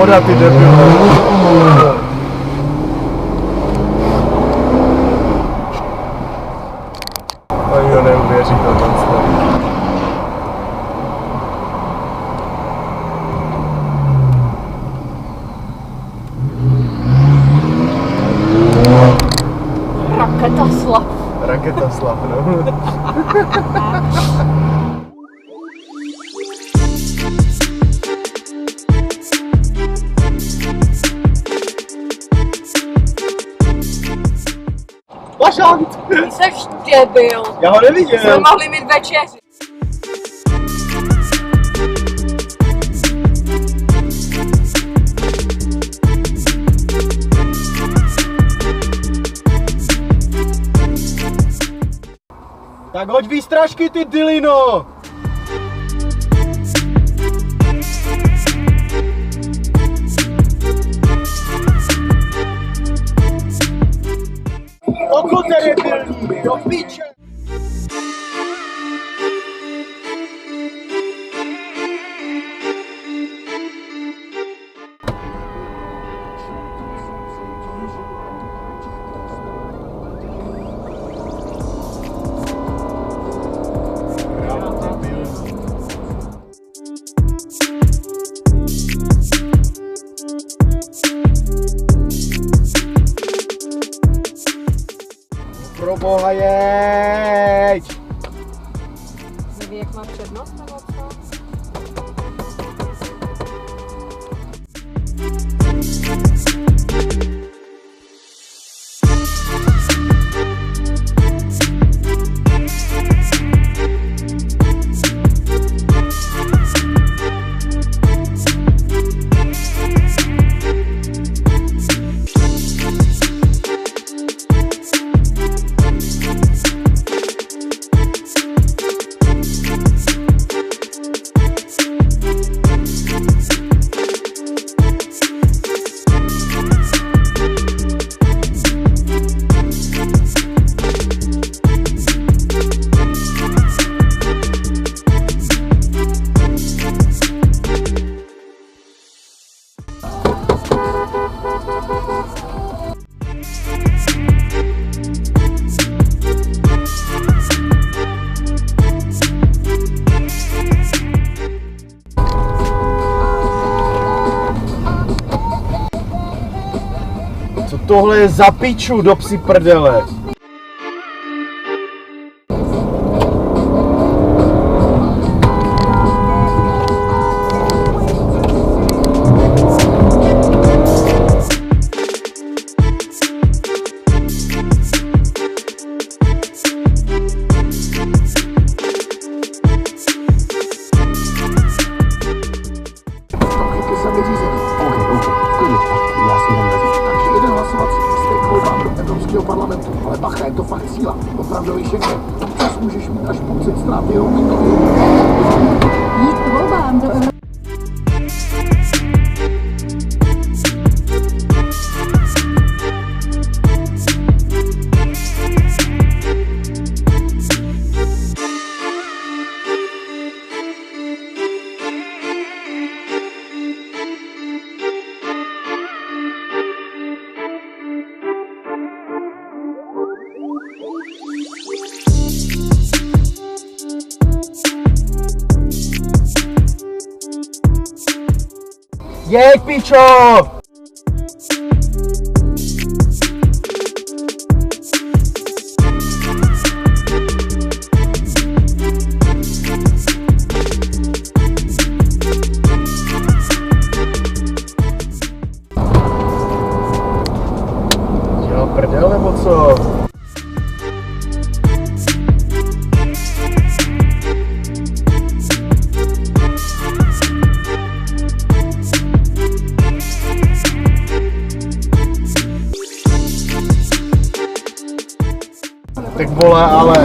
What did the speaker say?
voda, ty debile. Ani ho neuvěří tohle. RaketaSlav. RaketaSlav, no. Bažant! Ty seš debil. Já ho neviděl. Jsme mohli mít večeři. Tak hoď výstražky, ty dilino! Oko tedy pilný, do piče! Pro boha jeď! Neví, jak má přednost nebo co? Co tohle je za piču do psi prdele? Parlamentu, ale bacha, je to fakt síla, opravdový Schengen. Občas můžeš mít až pocit ztráty routingu. Jít k volbám do Evropy. Jeď, pičo! Dělal prdel nebo co? Tak vole, ale